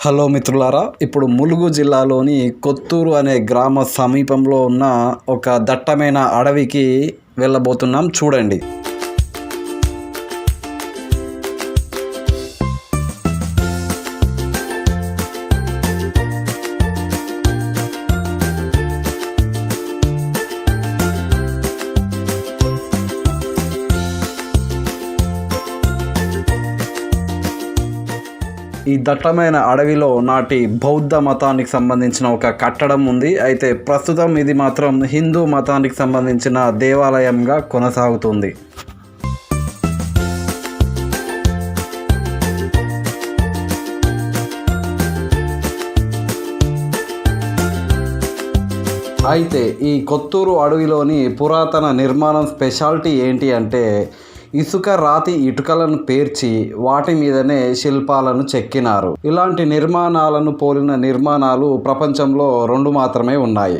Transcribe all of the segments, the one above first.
Hello మిత్రులారా, ఇప్పుడు ములుగు జిల్లాలోని కొత్తూరు అనే గ్రామ సమీపంలో ఉన్న ఒక దట్టమైన అడవికి వెళ్ళబోతున్నాం. చూడండి. ఈ దట్టమైన అడవిలో నాటి బౌద్ధ మతానికి సంబంధించిన ఒక కట్టడం ఉంది. అయితే ప్రస్తుతం ఇది మాత్రం హిందూ మతానికి సంబంధించిన దేవాలయంగా కొనసాగుతుంది. అయితే ఈ కొత్తూరు అడవిలోని పురాతన నిర్మాణం స్పెషాలిటీ ఏంటి అంటే, ఇసుక రాతి ఇటుకలను పేర్చి వాటి మీదనే శిల్పాలను చెక్కినారు. ఇలాంటి నిర్మాణాలను పోలిన నిర్మాణాలు ప్రపంచంలో 2 మాత్రమే ఉన్నాయి.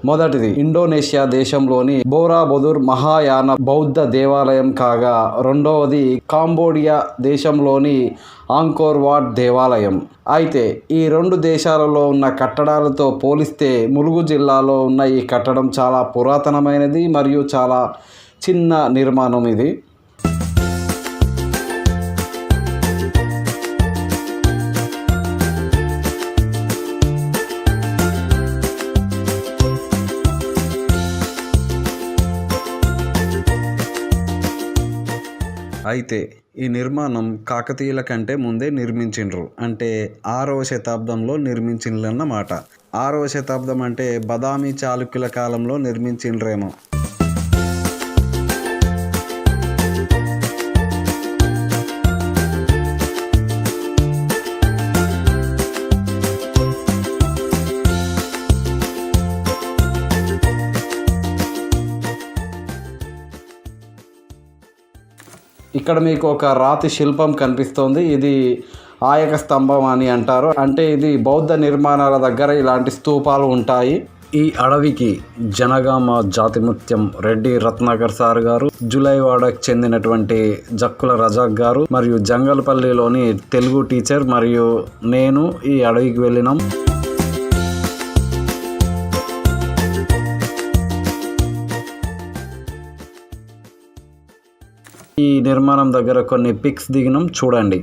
మొదటిది ఇండోనేషియా దేశంలోని బోరాబుదుర్ మహాయాన బౌద్ధ దేవాలయం కాగా, రెండవది కాంబోడియా దేశంలోని ఆంకోర్ వాట్ దేవాలయం. అయితే ఈ 2 దేశాలలో ఉన్న కట్టడాలతో పోలిస్తే ములుగు జిల్లాలో ఉన్న ఈ కట్టడం చాలా పురాతనమైనది మరియు చాలా చిన్న నిర్మాణం ఇది. అయితే ఈ నిర్మాణం కాకతీయుల కంటే ముందే నిర్మించిండ్రు. అంటే 6వ శతాబ్దంలో నిర్మించిండ్రన్నమాట. 6వ శతాబ్దం అంటే బదామి చాళుక్యుల కాలంలో నిర్మించిండ్రేమో. ఇక్కడ మీకు ఒక రాతి శిల్పం కనిపిస్తోంది. ఇది ఆయక స్తంభం అని అంటారు. అంటే ఇది బౌద్ధ నిర్మాణాల దగ్గర ఇలాంటి స్తూపాలు ఉంటాయి. ఈ అడవికి జనగామ జాతిముత్యం రెడ్డి రత్నాకర్ సార్ గారు, జులైవాడకు చెందినటువంటి జక్కుల రజాక్ గారు మరియు జంగల్పల్లిలోని తెలుగు టీచర్ మరియు నేను ఈ అడవికి వెళ్ళినాం. ఈ నిర్మాణం దగ్గర కొన్ని పిక్స్ దిగినాం, చూడండి.